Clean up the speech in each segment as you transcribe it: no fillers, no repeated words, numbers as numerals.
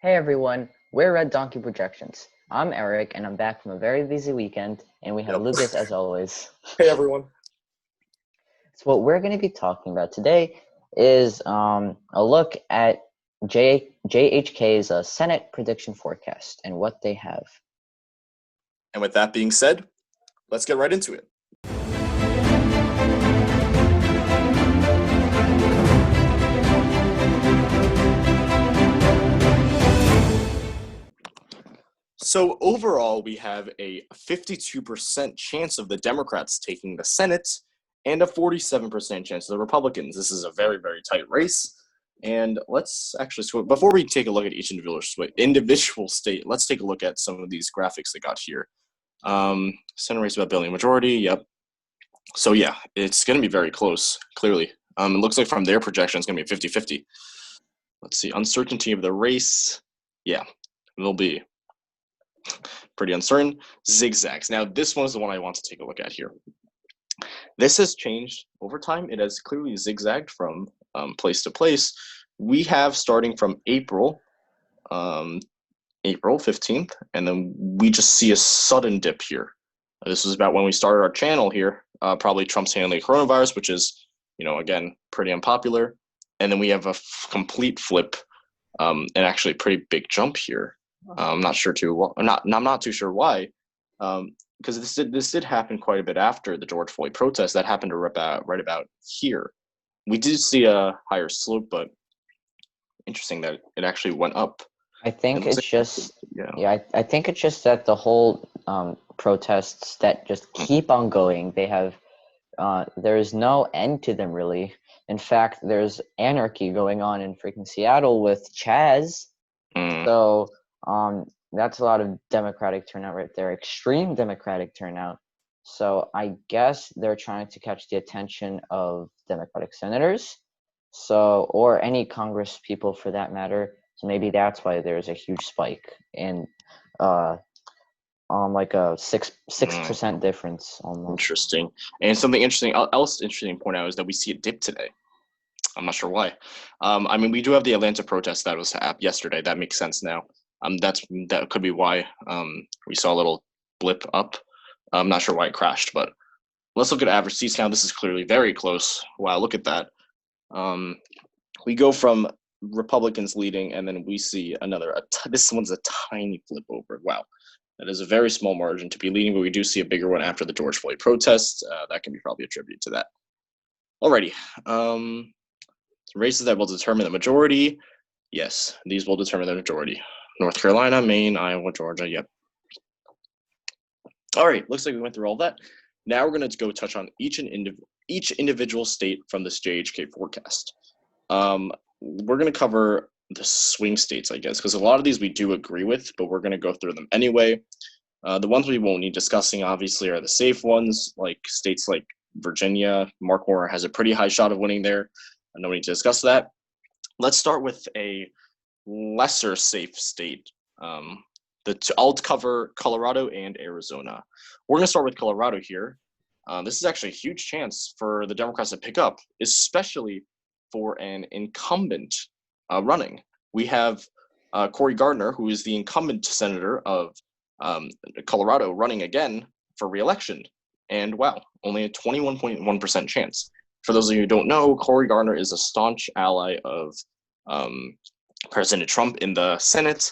Hey everyone, we're Red Donkey Projections. I'm Eric, and I'm back from a very busy weekend, and we have Lucas as always. Hey everyone. So what we're going to be talking about today is a look at JHK's Senate prediction forecast and what they have. And with that being said, let's get right into it. So overall, we have a 52% chance of the Democrats taking the Senate and a 47% chance of the Republicans. This is a very, very tight race. And let's actually, before we take a look at each individual state, let's take a look at some of these graphics that got here. Senate race about building a majority, yep. So yeah, it's going to be very close, clearly. It looks like from their projection, it's going to be 50-50. Let's see, uncertainty of the race. Yeah, it'll be pretty uncertain. Zigzags. Now, this one is the one I want to take a look at here. This has changed over time. It has clearly zigzagged from place to place. We have starting from April 15th, and then we just see a sudden dip here. This was about when we started our channel here, probably Trump's handling coronavirus, which is, again, pretty unpopular. And then we have a complete flip, and actually a pretty big jump here. I'm not too sure why, because this did happen quite a bit after the George Floyd protest. That happened right about here. We did see a higher slope, but interesting that it actually went up. I think it's just I think it's just that the whole protests that just keep on going. They have there's no end to them really. In fact, there's anarchy going on in freaking Seattle with Chaz. So that's a lot of Democratic turnout right there, extreme Democratic turnout. So I guess they're trying to catch the attention of Democratic senators, or any Congress people for that matter. So maybe that's why there's a huge spike in like a 6% difference almost. Interesting. And something interesting to point out is that we see a dip today. I'm not sure why. We do have the Atlanta protest that was yesterday. That makes sense now. That could be why we saw a little blip up. I'm not sure why it crashed, but let's look at average seats now. This is clearly very close. Wow, look at that. We go from Republicans leading, and then we see this one's a tiny flip over. Wow, that is a very small margin to be leading, but we do see a bigger one after the George Floyd protests. That can be probably attributed to that. Alrighty. Races that will determine the majority. Yes, these will determine the majority. North Carolina, Maine, Iowa, Georgia, yep. All right, looks like we went through all that. Now we're going to go touch on each individual state from this JHK forecast. We're going to cover the swing states, I guess, because a lot of these we do agree with, but we're going to go through them anyway. The ones we won't need discussing, obviously, are the safe ones, like states like Virginia. Mark Warner has a pretty high shot of winning there. No need to discuss that. Let's start with a lesser safe state. I'll cover Colorado and Arizona. We're going to start with Colorado here. This is actually a huge chance for the Democrats to pick up, especially for an incumbent running. We have Cory Gardner, who is the incumbent senator of Colorado, running again for re-election. And wow, only a 21.1% chance. For those of you who don't know, Cory Gardner is a staunch ally of President Trump in the Senate.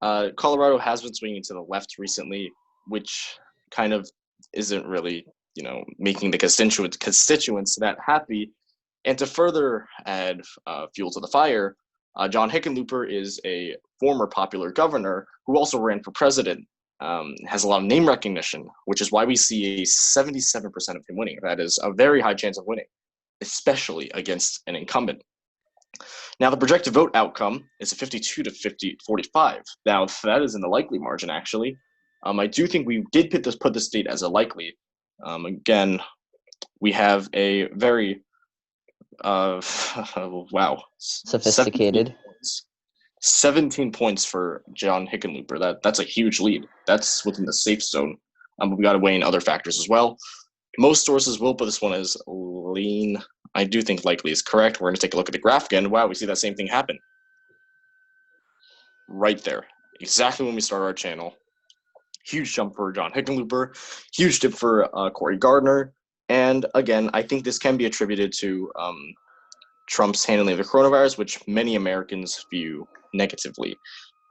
Colorado has been swinging to the left recently, which kind of isn't really, making the constituents that happy. And to further add fuel to the fire, John Hickenlooper is a former popular governor who also ran for president, has a lot of name recognition, which is why we see a 77% of him winning. That is a very high chance of winning, especially against an incumbent. Now, the projected vote outcome is a 52 to 45. Now, that is in the likely margin, actually. I do think we did put this state as a likely. Again, we have a very, wow. Sophisticated. 17 points for John Hickenlooper. That's a huge lead. That's within the safe zone. We got to weigh in other factors as well. Most sources will put this one as lean. I do think likely is correct. We're going to take a look at the graph again. Wow, we see that same thing happen. right there. Exactly when we started our channel. Huge jump for John Hickenlooper. Huge dip for Cory Gardner. And again, I think this can be attributed to Trump's handling of the coronavirus, which many Americans view negatively.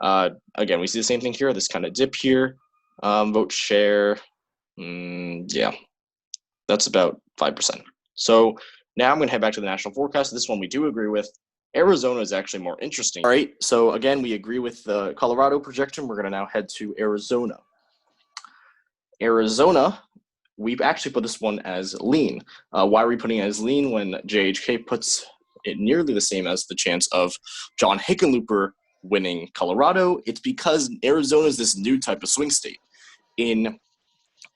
Again, we see the same thing here, this kind of dip here. Vote share, yeah, that's about 5%. So now I'm going to head back to the national forecast. This one we do agree with. Arizona is actually more interesting. All right, so again, we agree with the Colorado projection. We're going to now head to Arizona. Arizona, we've actually put this one as lean. Why are we putting it as lean when JHK puts it nearly the same as the chance of John Hickenlooper winning Colorado? It's because Arizona is this new type of swing state. In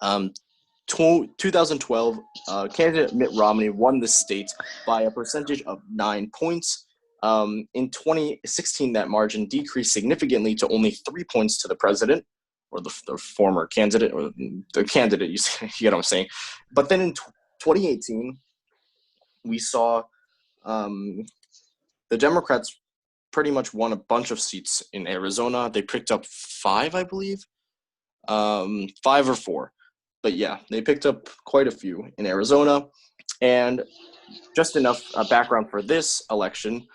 2012, candidate Mitt Romney won the state by a percentage of 9 points. In 2016, that margin decreased significantly to only 3 points to the president, or the former candidate, or the candidate, you get what I'm saying. But then in 2018, we saw the Democrats pretty much won a bunch of seats in Arizona. They picked up 5, I believe, 5 or 4. But yeah, they picked up quite a few in Arizona. And just enough background for this election,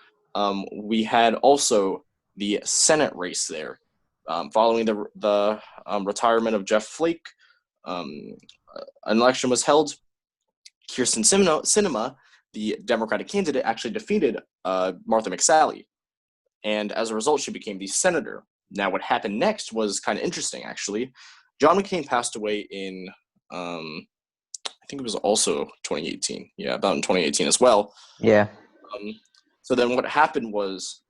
we had also the Senate race there. Following the retirement of Jeff Flake, an election was held. Kirsten Sinema, the Democratic candidate, actually defeated Martha McSally. And as a result, she became the senator. Now, what happened next was kind of interesting, actually. John McCain passed away in, I think it was also 2018. Yeah, about in 2018 as well. Yeah. So then what happened was,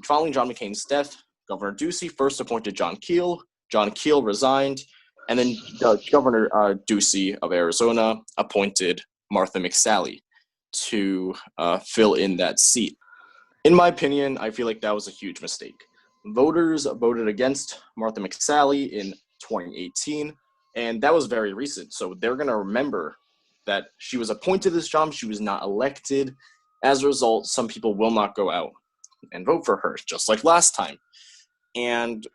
following John McCain's death, Governor Ducey first appointed John Keel. John Keel resigned, and then Governor Ducey of Arizona appointed Martha McSally to fill in that seat. In my opinion, I feel like that was a huge mistake. Voters voted against Martha McSally in 2018, and that was very recent. So they're going to remember that she was appointed this job. She was not elected. As a result, some people will not go out and vote for her, just like last time. And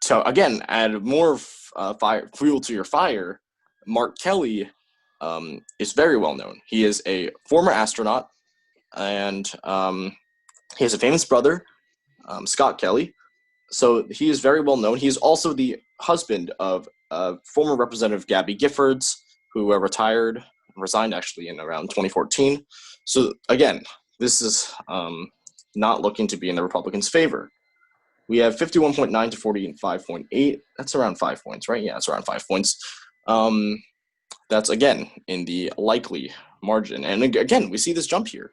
to, again, add more fuel to your fire, Mark Kelly is very well known. He is a former astronaut, and he has a famous brother, Scott Kelly. So he is very well known. He is also the husband of former Representative Gabby Giffords, who resigned actually in around 2014. So again, this is not looking to be in the Republicans' favor. We have 51.9 to 45.8. That's around 5 points, right? Yeah, it's around 5 points. That's, again, in the likely margin. And again, we see this jump here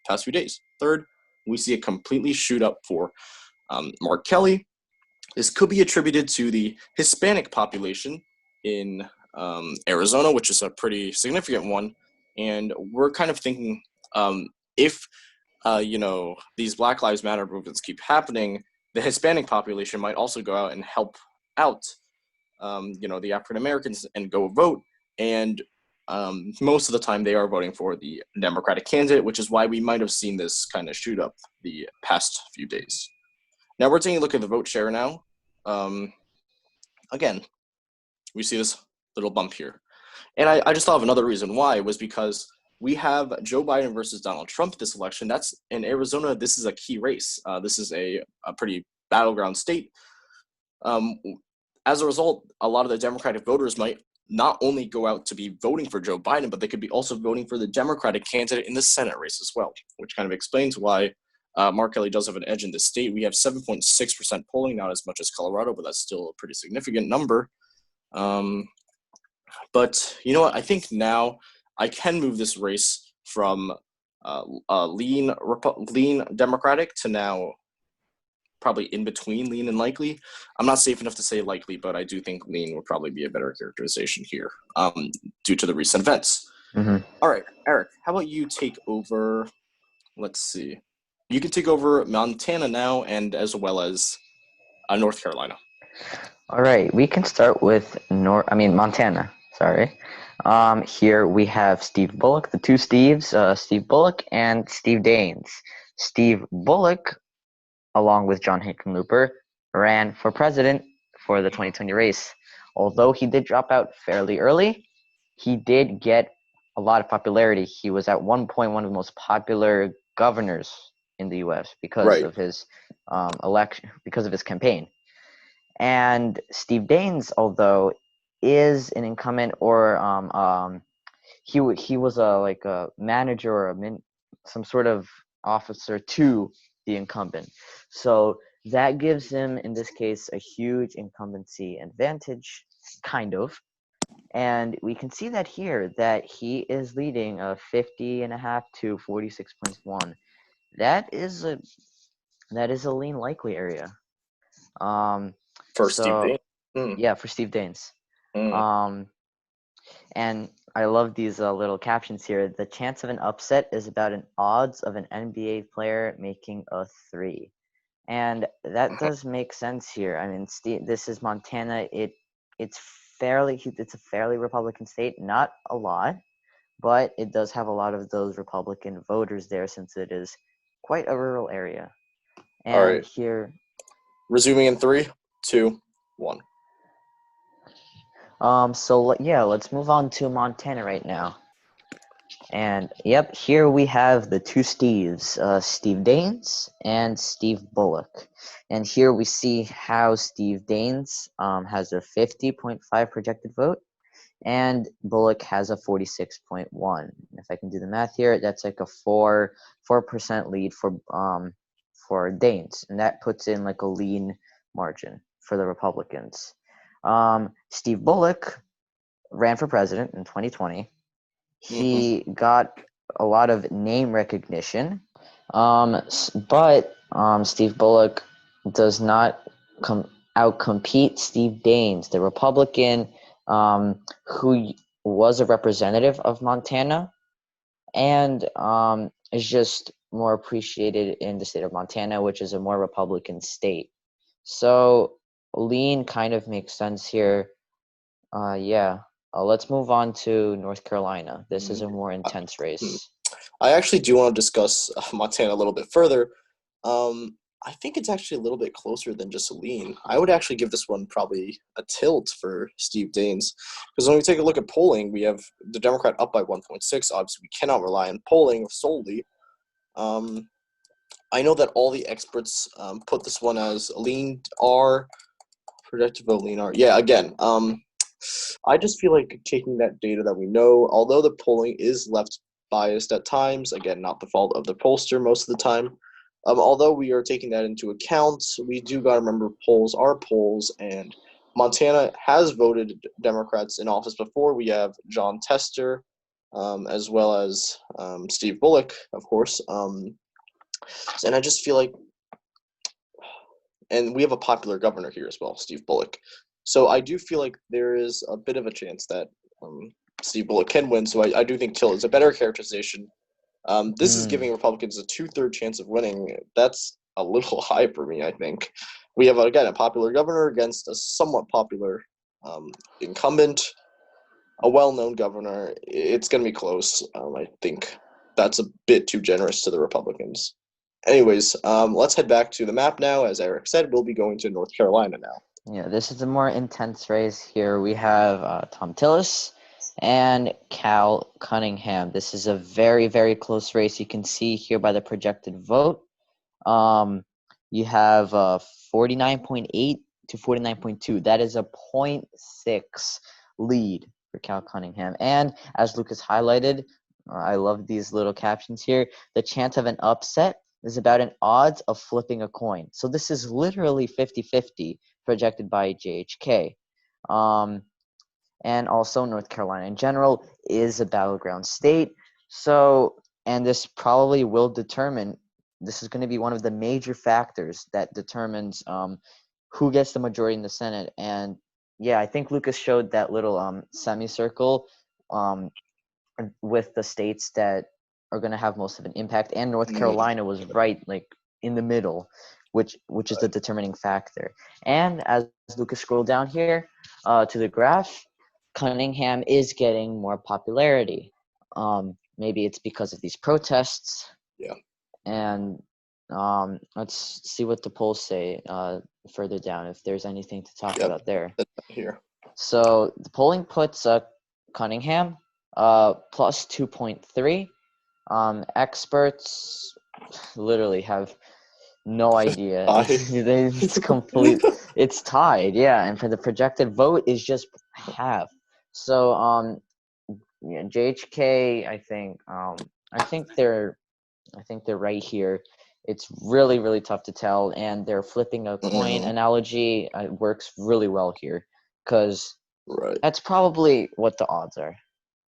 past few days. Third, we see a completely shoot up for Mark Kelly. This could be attributed to the Hispanic population in Arizona, which is a pretty significant one. And we're kind of thinking if, these Black Lives Matter movements keep happening, the Hispanic population might also go out and help out, the African Americans and go vote. And most of the time they are voting for the Democratic candidate, which is why we might have seen this kind of shoot up the past few days. Now we're taking a look at the vote share now. Again, we see this little bump here. And I just thought of another reason why was because we have Joe Biden versus Donald Trump this election. That's in Arizona. This is a key race. This is a pretty battleground state. As a result, a lot of the Democratic voters might not only go out to be voting for Joe Biden, but they could be also voting for the Democratic candidate in the Senate race as well, which kind of explains why Mark Kelly does have an edge in this state. We have 7.6% polling, not as much as Colorado, but that's still a pretty significant number. But you know what? I think now I can move this race from lean Democratic to now probably in between lean and likely. I'm not safe enough to say likely, but I do think lean would probably be a better characterization here due to the recent events. Mm-hmm. All right, Eric, how about you take over? Let's see. You can take over Montana now, and as well as North Carolina. All right, we can start with Montana. Sorry. Here we have Steve Bullock, the two Steves, Steve Bullock and Steve Daines. Steve Bullock along with John Hickenlooper, ran for president for the 2020 race. Although he did drop out fairly early, he did get a lot of popularity. He was at one point one of the most popular governors in the U.S. because of his election, because of his campaign. And Steve Daines, although is an incumbent, or he was a manager or some sort of officer to the incumbent. So that gives him, in this case, a huge incumbency advantage, kind of. And we can see that here, that he is leading 50.5 to 46.1. That is a lean likely area. For Steve Daines. Yeah, for Steve Daines. And I love these little captions here. The chance of an upset is about an odds of an NBA player making a 3. And that does make sense here. I mean, this is Montana. It's a fairly Republican state, not a lot, but it does have a lot of those Republican voters there since it is quite a rural area. And all right. Here, resuming in 3, 2, 1. So yeah, let's move on to Montana right now. And yep, here we have the two Steves, Steve Daines and Steve Bullock. And here we see how Steve Daines has a 50.5 projected vote, and Bullock has a 46.1. If I can do the math here, that's like a 4% lead for Daines, and that puts in like a lean margin for the Republicans. Steve Bullock ran for president in 2020. He got a lot of name recognition, but Steve Bullock does not outcompete Steve Daines, the Republican who was a representative of Montana and is just more appreciated in the state of Montana, which is a more Republican state. So lean kind of makes sense here. Let's move on to North Carolina. This is a more intense race. I actually do want to discuss Montana a little bit further. I think it's actually a little bit closer than just a lean. I would actually give this one probably a tilt for Steve Daines. Because when we take a look at polling, we have the Democrat up by 1.6. Obviously, we cannot rely on polling solely. I know that all the experts put this one as a lean R, projected vote lean R. Yeah, again, I just feel like taking that data that we know, although the polling is left biased at times, again, not the fault of the pollster most of the time, although we are taking that into account, we do got to remember polls are polls, and Montana has voted Democrats in office before. We have John Tester, as well as Steve Bullock, of course. And I just feel like, and we have a popular governor here as well, Steve Bullock. So I do feel like there is a bit of a chance that Steve Bullock can win. So I do think tilt is a better characterization. This is giving Republicans a 2/3 chance of winning. That's a little high for me, I think. We have, again, a popular governor against a somewhat popular incumbent, a well-known governor. It's going to be close. I think that's a bit too generous to the Republicans. Anyways, let's head back to the map now. As Eric said, we'll be going to North Carolina now. Yeah, this is a more intense race here. We have Tom Tillis and Cal Cunningham. This is a very, very close race. You can see here by the projected vote. You have 49.8 to 49.2. That is a 0.6 lead for Cal Cunningham. And as Lucas highlighted, I love these little captions here. The chance of an upset is about an odds of flipping a coin. So this is literally 50-50 projected by JHK. And also North Carolina in general is a battleground state. So, and this probably will determine, this is going to be one of the major factors that determines who gets the majority in the Senate. And yeah, I think Lucas showed that little semicircle with the states that are going to have most of an impact, and North Carolina was right like in the middle, which is the determining factor. And as Lucas scrolled down here to the graph, Cunningham is getting more popularity. Maybe it's because of these protests. Yeah. And let's see what the polls say further down, if there's anything to talk about there. Here. So the polling puts Cunningham plus 2.3. Experts literally have no idea. It's complete. It's tied, yeah. And for the projected vote is just half. So yeah, JHK, I think they're right here. It's really, really tough to tell, and they're flipping a coin analogy works really well here, because that's probably what the odds are.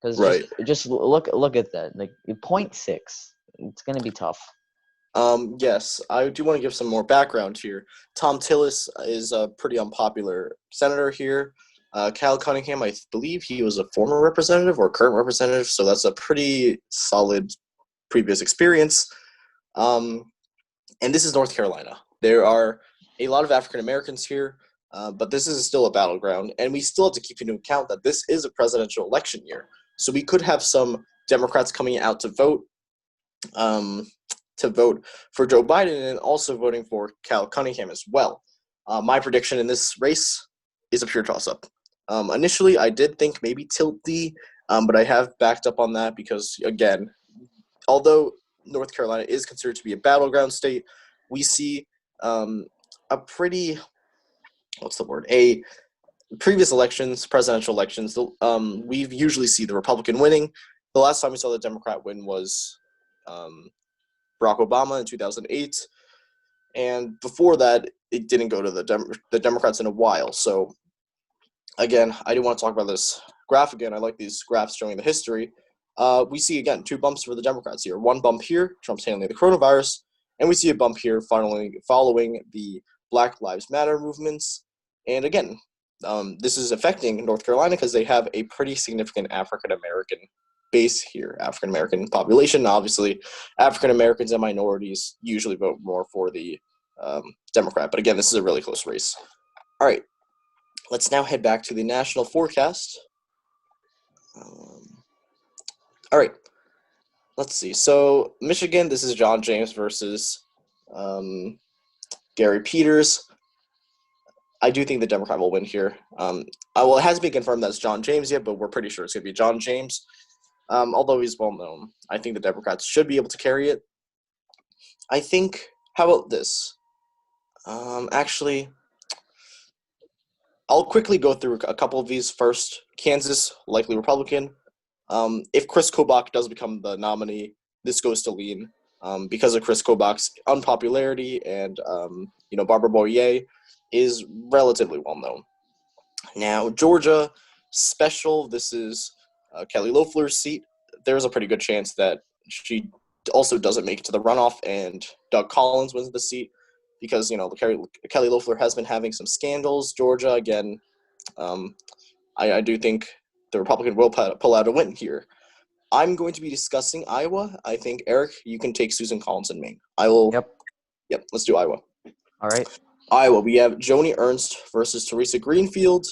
Because just look at that, like 0.6. It's gonna be tough. Yes, I do want to give some more background here. Tom Tillis is a pretty unpopular senator here. Cal Cunningham, I believe he was a former representative or current representative, so that's a pretty solid previous experience. And this is North Carolina. There are a lot of African Americans here, but this is still a battleground, and we still have to keep into account that this is a presidential election year. So we could have some Democrats coming out to vote for Joe Biden and also voting for Cal Cunningham as well. My prediction in this race is a pure toss-up. Initially, I did think maybe Tilty, but I have backed up on that because, again, although North Carolina is considered to be a battleground state, we see a pretty, previous elections, presidential elections, we usually see the Republican winning. The last time we saw the Democrat win was Barack Obama in 2008, and before that, it didn't go to the Democrats in a while. So, again, I do want to talk about this graph again. I like these graphs showing the history. We see, again, 2 bumps for the Democrats here. 1 bump here, Trump's handling the coronavirus, and we see a bump here following the Black Lives Matter movements. And again, this is affecting North Carolina because they have a pretty significant African-American base here, African-American population. Obviously, African-Americans and minorities usually vote more for the Democrat. But again, this is a really close race. All right, let's now head back to the national forecast. All right, let's see. So Michigan, this is John James versus Gary Peters. I do think the Democrat will win here. Well, it hasn't been confirmed that it's John James yet, but we're pretty sure it's going to be John James. Although he's well known, I think the Democrats should be able to carry it. I think, how about this? Actually, I'll quickly go through a couple of these first. Kansas, likely Republican. If Chris Kobach does become the nominee, this goes to lean because of Chris Kobach's unpopularity and, Barbara Boyer is relatively well known. Now, Georgia, special, this is Kelly Loeffler's seat. There's a pretty good chance that she also doesn't make it to the runoff and Doug Collins wins the seat because, Kelly Loeffler has been having some scandals. Georgia, again, I do think the Republican will pull out a win here. I'm going to be discussing Iowa. I think, Eric, you can take Susan Collins in Maine. I will. Yep, let's do Iowa. All right. Iowa, we have Joni Ernst versus Teresa Greenfield.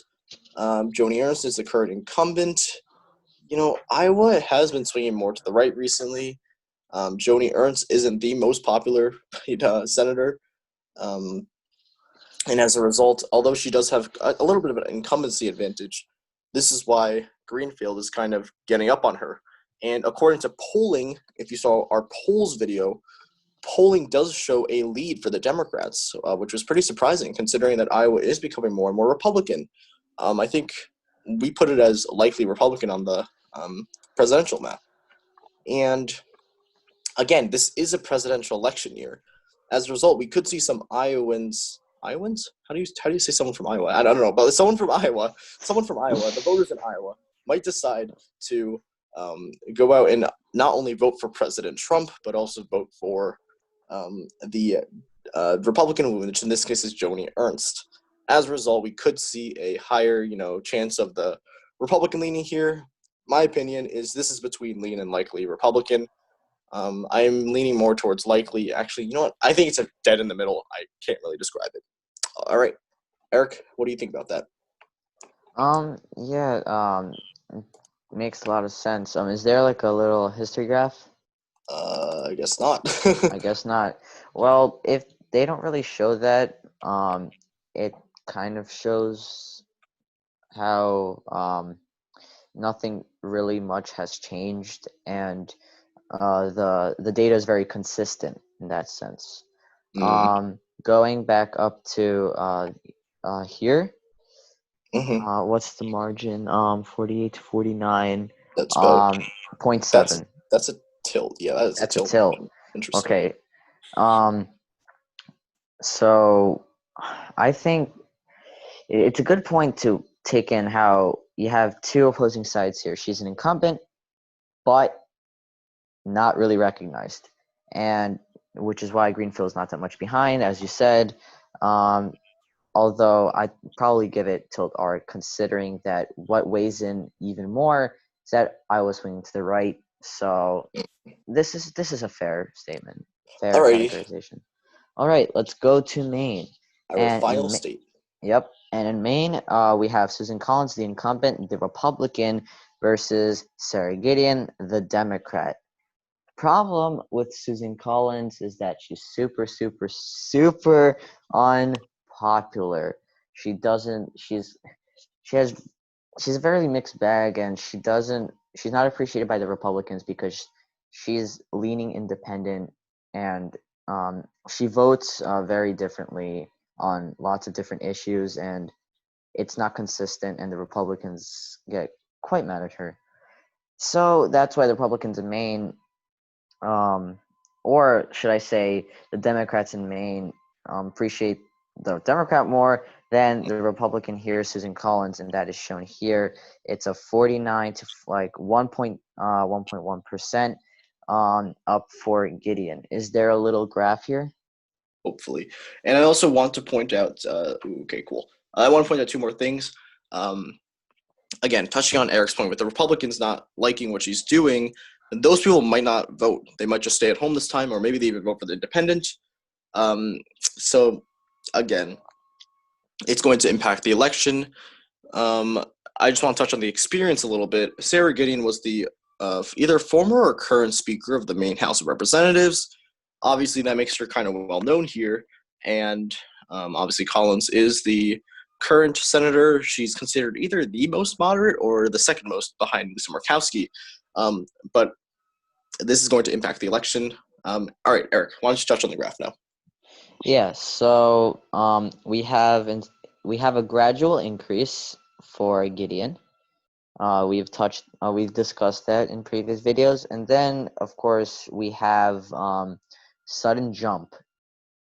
Joni Ernst is the current incumbent. Iowa has been swinging more to the right recently. Joni Ernst isn't the most popular senator. And as a result, although she does have a little bit of an incumbency advantage, this is why Greenfield is kind of getting up on her. And according to polling, if you saw our polls video, polling does show a lead for the Democrats, which was pretty surprising considering that Iowa is becoming more and more Republican. I think we put it as likely Republican on the presidential map. And again, this is a presidential election year. As a result, we could see some Iowans. Iowans? How do you say someone from Iowa? I don't know, but someone from Iowa, the voters in Iowa might decide to go out and not only vote for President Trump, but also vote for the Republican woman, which in this case is Joni Ernst. As a result, we could see a higher, chance of the Republican leaning here. My opinion is this is between lean and likely Republican. I'm leaning more towards likely. Actually, you know what? I think it's a dead in the middle. I can't really describe it. All right, Eric, what do you think about that? It makes a lot of sense. Is there like a little history graph? I guess not. I guess not. Well, if they don't really show that, it kind of shows how nothing really much has changed, and the data is very consistent in that sense. Going back up to here, what's the margin? 48 to 49. That's about 0.7. That's a tilt. Yeah, that's a tilt. Interesting. Okay. So I think it's a good point to take in how you have two opposing sides here. She's an incumbent, but not really recognized, and which is why Greenfield is not that much behind, as you said. Although I'd probably give it tilt R, considering that what weighs in even more is that Iowa swinging to the right. So this is a fair statement, fair categorization. All right, let's go to Maine. Our final state. Yep, and in Maine, we have Susan Collins, the incumbent, the Republican, versus Sarah Gideon, the Democrat. Problem with Susan Collins is that she's super, super, super unpopular. She's a very mixed bag, and she's not appreciated by the Republicans because she's leaning independent, and she votes very differently on lots of different issues, and it's not consistent, and the Republicans get quite mad at her. So that's why the Republicans in Maine, or should I say the Democrats in Maine, appreciate the Democrat more than the Republican here, Susan Collins, and that is shown here. It's a 49 to 1.1% up for Gideon. Is there a little graph here? Hopefully. And I also want to point out, okay, cool. I want to point out two more things. Again, touching on Eric's point with the Republicans not liking what she's doing, those people might not vote. They might just stay at home this time, or maybe they even vote for the independent. So, again, it's going to impact the election. I just want to touch on the experience a little bit. Sarah Gideon was the either former or current Speaker of the Maine House of Representatives. Obviously, that makes her kind of well known here. And obviously, Collins is the current senator. She's considered either the most moderate or the second most behind Lisa Murkowski. But this is going to impact the election. All right, Eric, why don't you touch on the graph now? Yeah, so we have a gradual increase for Gideon. We've discussed that in previous videos, and then of course we have sudden jump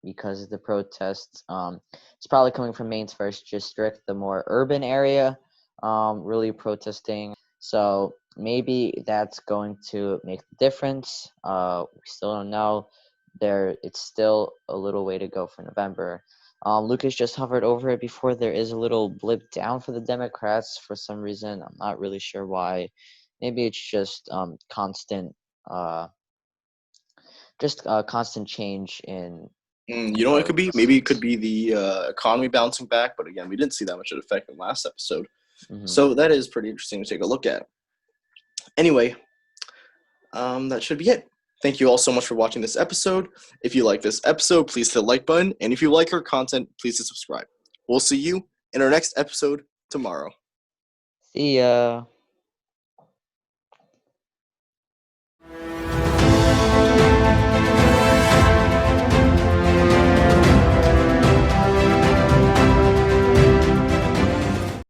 because of the protests. It's probably coming from Maine's first district, the more urban area, really protesting. So maybe that's going to make the difference. We still don't know. It's still a little way to go for November. Lucas just hovered over it before. There is a little blip down for the Democrats for some reason. I'm not really sure why. Maybe it's just constant change in. You know what it could be? Maybe it could be the economy bouncing back, but again, we didn't see that much of an effect in the last episode. Mm-hmm. So that is pretty interesting to take a look at. Anyway, that should be it. Thank you all so much for watching this episode. If you like this episode, please hit the like button. And if you like our content, please subscribe. We'll see you in our next episode tomorrow. See ya.